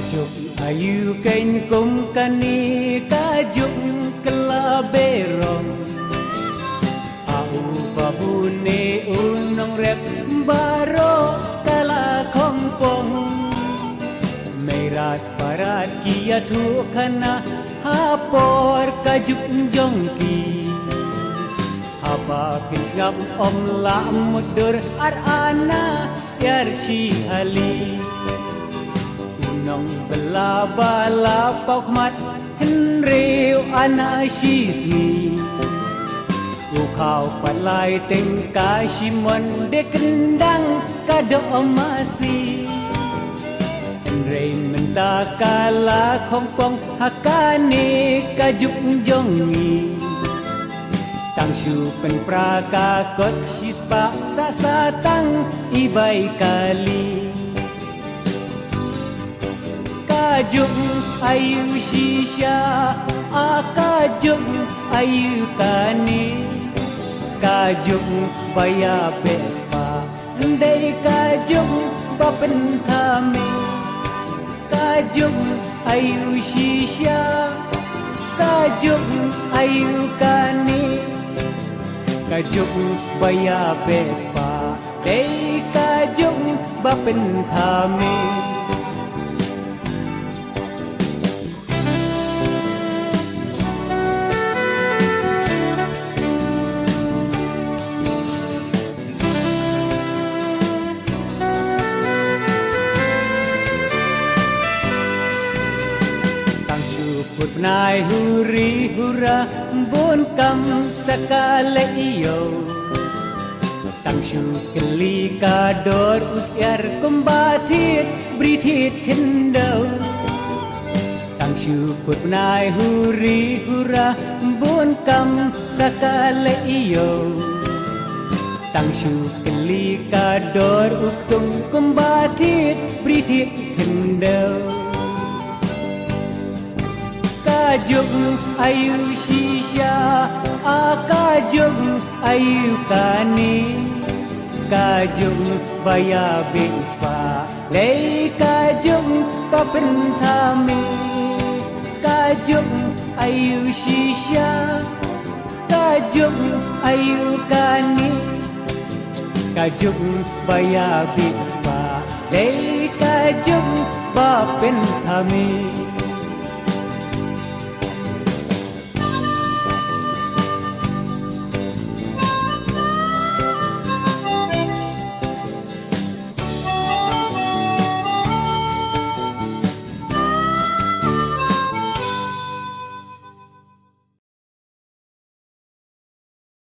Kajuk ayu kain kum kani kajuk kelaberong au babune unong rep baro kala kongpong merat parat kia tu kana hapor kajuk jongki apa kinsngap om la mudur ar ana siar si ali nong bela bala pakmat henreu ana sisi ukau palai tengka simon de kendang kado masi henrei menta kala kongpong hakane kajuk jongi tang shu pen praka kot sispa sasatang ibai kali kajuk ayu shisha kajuk ayu kani kajuk baya bespa ndai kajuk bapen thame kajuk ayu shisha kajuk ayu kani kajuk baya bespa ndai kajuk bapen thame put nai huri hura bon kam sakale iyo tang shu keli kador usyar kumbatit britit kendau tang shu put nai huri hura bon kam sakale iyo tang shu keli kador uktung kumbatit britit kendau kajuk ayu shisha kajuk ayu kani kajuk baya bispa lei kajuk papen thame kajuk ayu shisha kajuk ayu kani kajuk baya bispa lei kajuk papen thame